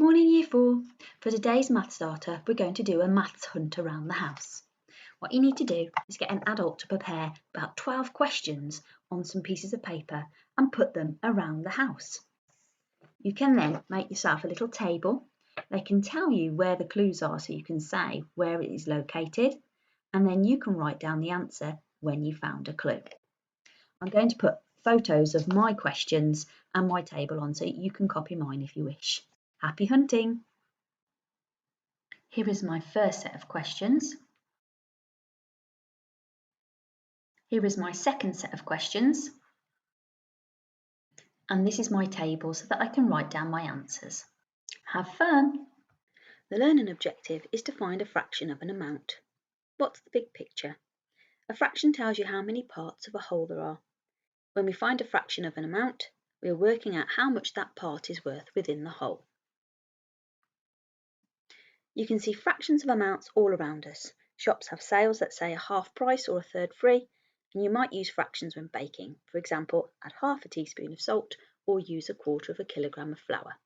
Morning Year 4. For today's math starter, we're going to do a maths hunt around the house. What you need to do is get an adult to prepare about 12 questions on some pieces of paper and put them around the house. You can then make yourself a little table. They can tell you where the clues are so you can say where it is located, and then you can write down the answer when you found a clue. I'm going to put photos of my questions and my table on so you can copy mine if you wish. Happy hunting! Here is my first set of questions. Here is my second set of questions. And this is my table so that I can write down my answers. Have fun! The learning objective is to find a fraction of an amount. What's the big picture? A fraction tells you how many parts of a whole there are. When we find a fraction of an amount, we are working out how much that part is worth within the whole. You can see fractions of amounts all around us. Shops have sales that say a half price or a third free, and you might use fractions when baking. For example, add half a teaspoon of salt or use a quarter of a kilogram of flour.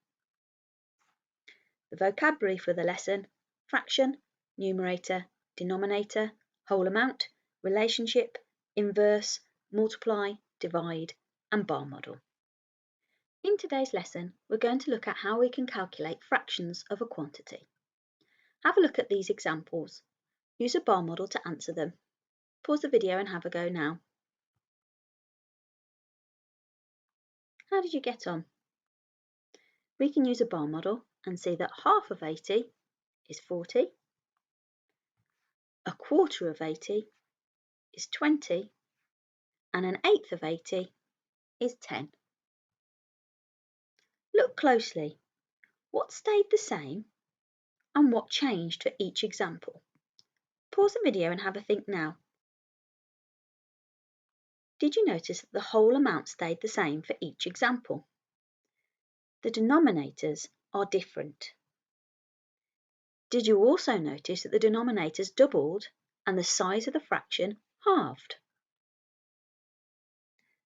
The vocabulary for the lesson: fraction, numerator, denominator, whole amount, relationship, inverse, multiply, divide, and bar model. In today's lesson, we're going to look at how we can calculate fractions of a quantity. Have a look at these examples. Use a bar model to answer them. Pause the video and have a go now. How did you get on? We can use a bar model and see that half of 80 is 40, a quarter of 80 is 20, and an eighth of 80 is 10. Look closely. What stayed the same and what changed for each example? Pause the video and have a think now. Did you notice that the whole amount stayed the same for each example? The denominators are different. Did you also notice that the denominators doubled and the size of the fraction halved?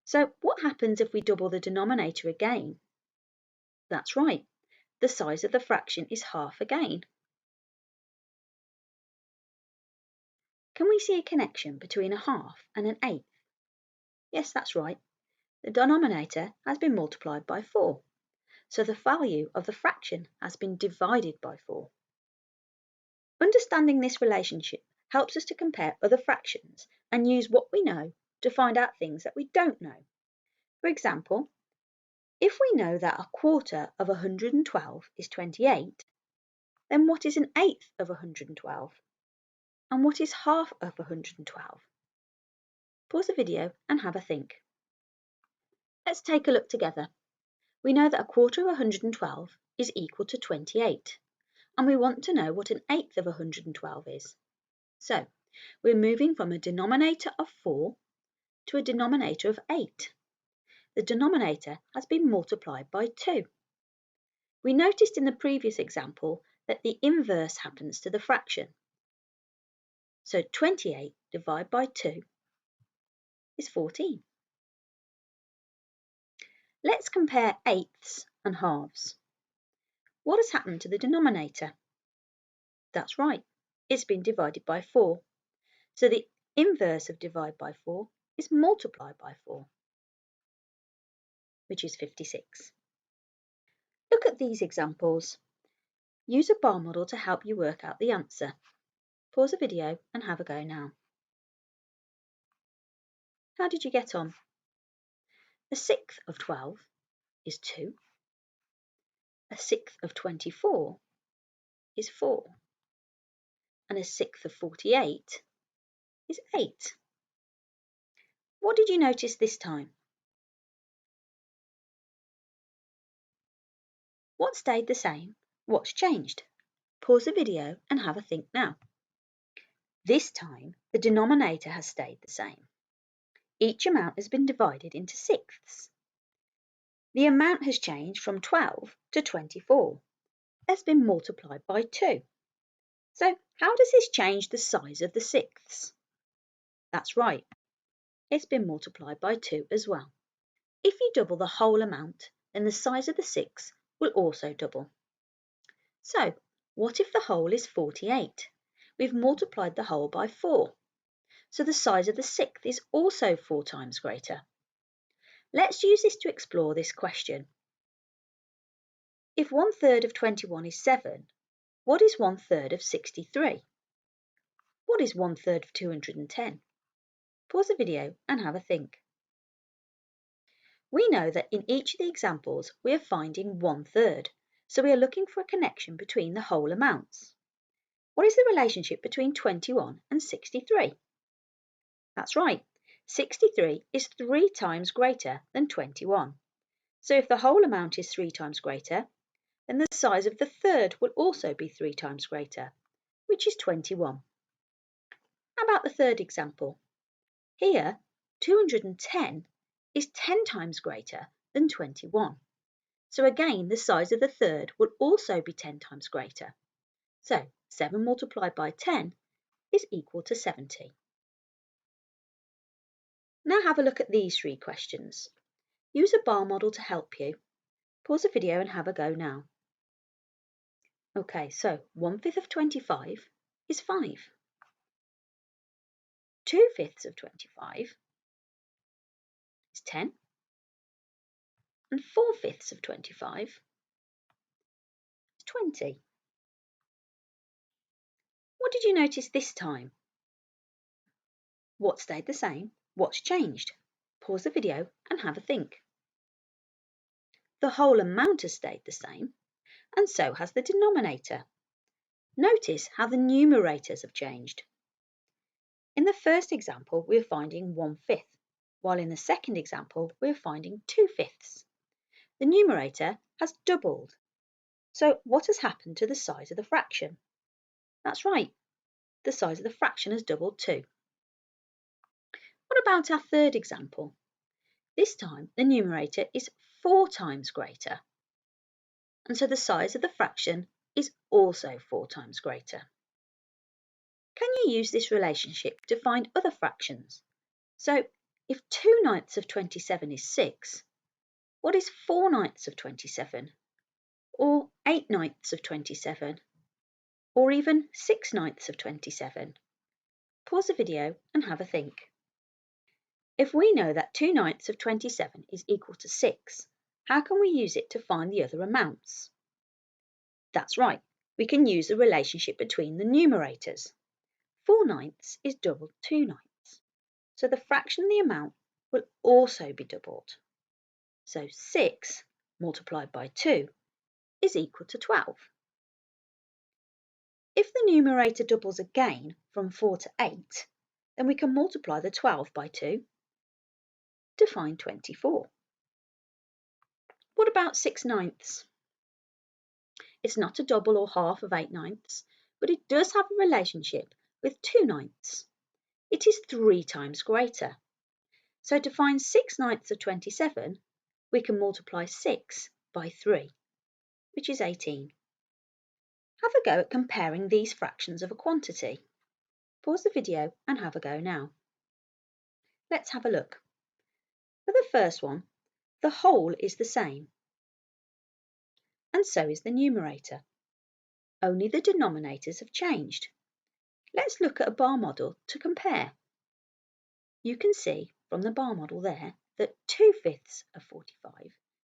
So what happens if we double the denominator again? That's right, the size of the fraction is half again. Can we see a connection between a half and an eighth? Yes, that's right. The denominator has been multiplied by 4, so the value of the fraction has been divided by 4. Understanding this relationship helps us to compare other fractions and use what we know to find out things that we don't know. For example, if we know that a quarter of 112 is 28, then what is an eighth of 112? And what is half of 112? Pause the video and have a think. Let's take a look together. We know that a quarter of 112 is equal to 28, and we want to know what an eighth of 112 is. So, we're moving from a denominator of 4 to a denominator of 8. The denominator has been multiplied by 2. We noticed in the previous example that the inverse happens to the fraction. So 28 divided by 2 is 14. Let's compare eighths and halves. What has happened to the denominator? That's right, it's been divided by 4. So the inverse of divide by 4 is multiply by 4, which is 56. Look at these examples. Use a bar model to help you work out the answer. Pause the video and have a go now. How did you get on? A sixth of 12 is 2. A sixth of 24 is 4. And a sixth of 48 is 8. What did you notice this time? What stayed the same? What's changed? Pause the video and have a think now. This time, the denominator has stayed the same. Each amount has been divided into sixths. The amount has changed from 12 to 24. That's been multiplied by 2. So how does this change the size of the sixths? That's right, it's been multiplied by 2 as well. If you double the whole amount, then the size of the sixths will also double. So, what if the whole is 48? We've multiplied the whole by 4. So the size of the sixth is also 4 times greater. Let's use this to explore this question. If 1/3 of 21 is 7, what is 1/3 of 63? What is 1/3 of 210? Pause the video and have a think. We know that in each of the examples we are finding 1/3, so we are looking for a connection between the whole amounts. What is the relationship between 21 and 63? That's right, 63 is 3 times greater than 21. So if the whole amount is 3 times greater, then the size of the third will also be 3 times greater, which is 21. How about the third example? Here, 210 is 10 times greater than 21. So again, the size of the third will also be 10 times greater. So 7 multiplied by 10 is equal to 70. Now have a look at these 3 questions. Use a bar model to help you. Pause the video and have a go now. Okay, so 1/5 of 25 is 5. 2/5 of 25 is 10. And 4/5 of 25 is 20. What did you notice this time? What stayed the same? What's changed? Pause the video and have a think. The whole amount has stayed the same, and so has the denominator. Notice how the numerators have changed. In the first example, we are finding 1/5, while in the second example, we are finding 2/5. The numerator has doubled. So what has happened to the size of the fraction? That's right, the size of the fraction has doubled too. What about our third example? This time the numerator is 4 times greater, and so the size of the fraction is also 4 times greater. Can you use this relationship to find other fractions? So if 2/9 of 27 is 6, what is 4/9 of 27? Or 8/9 of 27? Or even 6/9 of 27? Pause the video and have a think. If we know that 2/9 of 27 is equal to 6, how can we use it to find the other amounts? That's right, we can use the relationship between the numerators. 4/9 is double 2/9, so the fraction of the amount will also be doubled. So 6 multiplied by 2 is equal to 12. If the numerator doubles again from 4 to 8, then we can multiply the 12 by 2 to find 24. What about 6/9? It's not a double or half of 8/9, but it does have a relationship with 2/9. It is 3 times greater. So to find 6/9 of 27, we can multiply 6 by 3, which is 18. Have a go at comparing these fractions of a quantity. Pause the video and have a go now. Let's have a look. For the first one, the whole is the same, and so is the numerator. Only the denominators have changed. Let's look at a bar model to compare. You can see from the bar model there that 2/5 of 45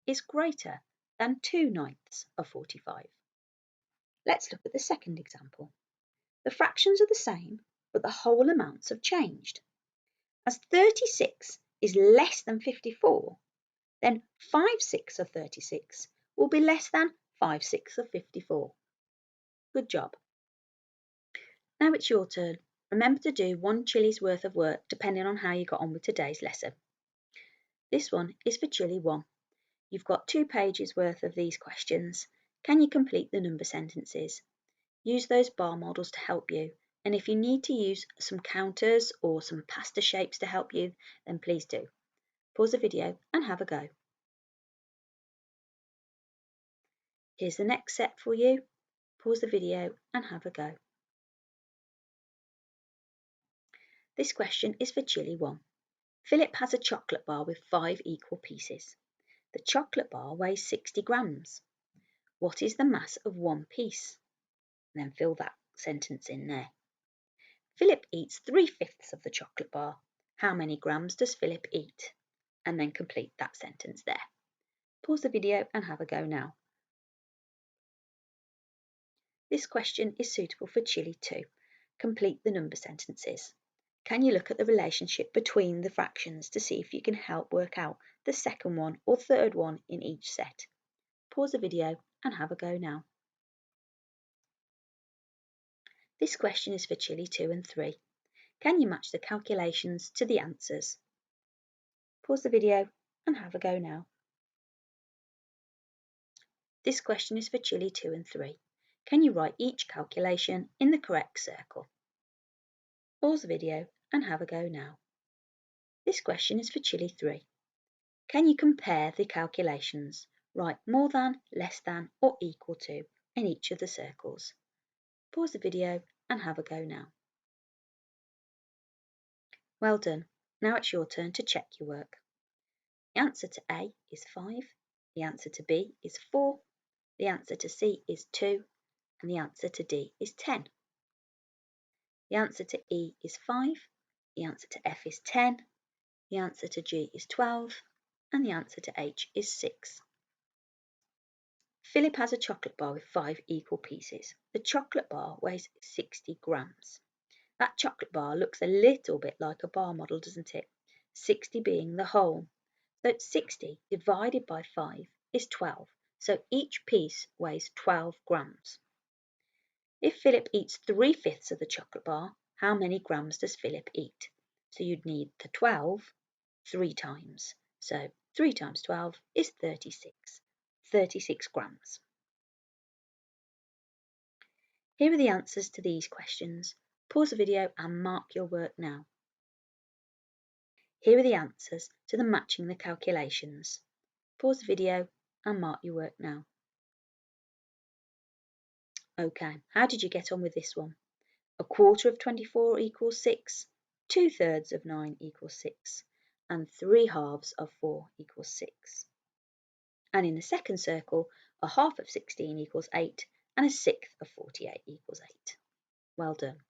is greater than 2/9 of 45. Let's look at the second example. The fractions are the same, but the whole amounts have changed. As 36 is less than 54, then 5/6 of 36 will be less than 5/6 of 54. Good job. Now it's your turn. Remember to do 1 chili's worth of work depending on how you got on with today's lesson. This one is for Chili 1. You've got 2 pages worth of these questions. Can you complete the number sentences? Use those bar models to help you, and if you need to use some counters or some pasta shapes to help you, then please do. Pause the video and have a go. Here's the next set for you. Pause the video and have a go. This question is for Chili 1. Philip has a chocolate bar with 5 equal pieces. The chocolate bar weighs 60 grams. What is the mass of one piece? And then fill that sentence in there. Philip eats 3/5 of the chocolate bar. How many grams does Philip eat? And then complete that sentence there. Pause the video and have a go now. This question is suitable for Chili 2. Complete the number sentences. Can you look at the relationship between the fractions to see if you can help work out the second one or third one in each set? Pause the video and have a go now. This question is for Chili 2 and 3. Can you match the calculations to the answers? Pause the video and have a go now. This question is for Chili 2 and 3. Can you write each calculation in the correct circle? Pause the video and have a go now. This question is for Chili 3. Can you compare the calculations? Write more than, less than, or equal to in each of the circles. Pause the video and have a go now. Well done. Now it's your turn to check your work. The answer to A is 5, the answer to B is 4, the answer to C is 2, and the answer to D is 10. The answer to E is 5, the answer to F is 10, the answer to G is 12, and the answer to H is 6. Philip has a chocolate bar with 5 equal pieces. The chocolate bar weighs 60 grams. That chocolate bar looks a little bit like a bar model, doesn't it? 60 being the whole. So 60 divided by 5 is 12. So each piece weighs 12 grams. If Philip eats 3/5 of the chocolate bar, how many grams does Philip eat? So you'd need the 12 3 times. So 3 times 12 is 36. 36 grams. Here are the answers to these questions. Pause the video and mark your work now. Here are the answers to the matching the calculations. Pause the video and mark your work now. Okay, how did you get on with this one? 1/4 of 24 equals 6, 2/3 of 9 equals 6, and 3/2 of 4 equals 6. And in the second circle, 1/2 of 16 equals 8, and 1/6 of 48 equals 8. Well done.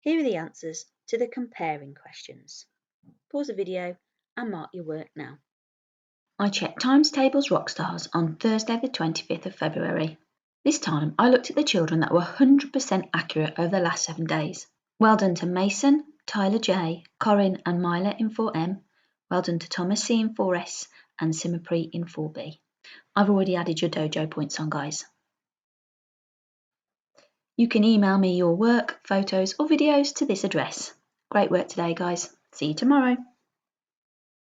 Here are the answers to the comparing questions. Pause the video and mark your work now. I checked Times Tables Rockstars on Thursday the 25th of February. This time I looked at the children that were 100% accurate over the last 7 days. Well done to Mason, Tyler J, Corinne and Myla in 4M. Well done to Thomas C in 4S and Simapri in 4B. I've already added your dojo points on, guys. You can email me your work, photos or videos to this address. Great work today, guys. See you tomorrow.